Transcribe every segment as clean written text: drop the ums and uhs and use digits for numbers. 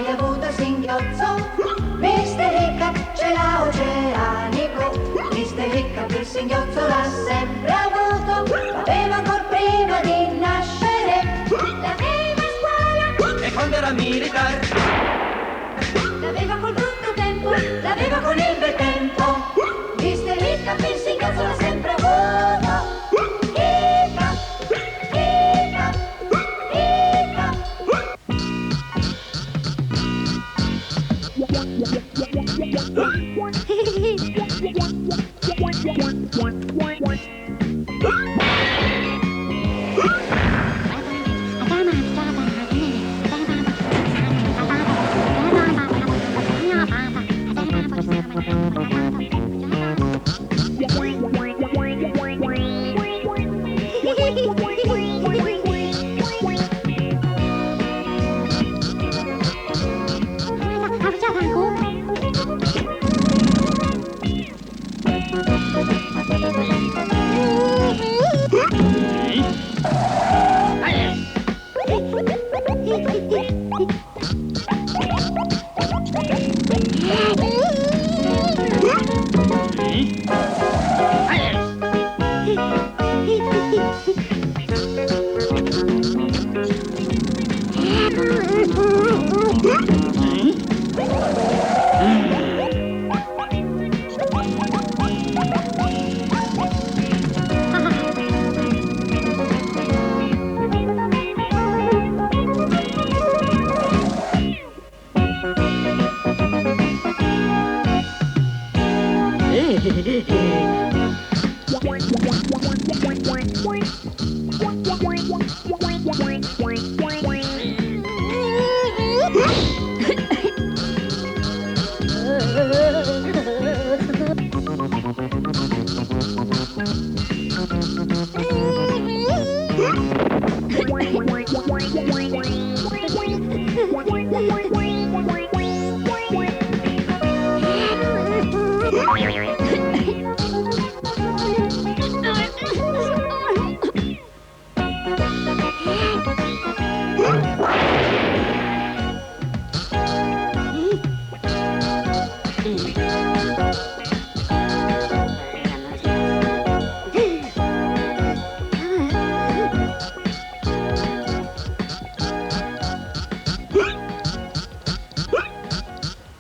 mai avuto il singhiozzo? Mister Hiccup ce l'ha oceanico. Mister Hiccup il singhiozzo l'ha sempre avuto. L'aveva ancor prima di nascere. L'aveva a scuola E quando era militare. l'aveva col brutto tempo, l'aveva con il bel tempo. Mister Hiccup il singhiozzo l'ha sempre avuto. Hiccup, Hiccup,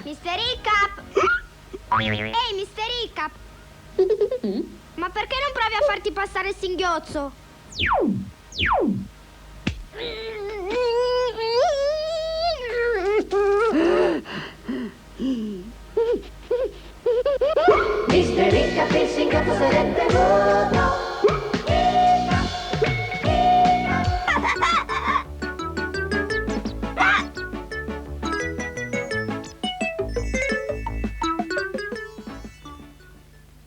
Mister Hiccup! Ehi, Mister Hiccup! Ma perché non provi a farti passare il singhiozzo? Mister Hiccup il singhiozzo sarebbe voi.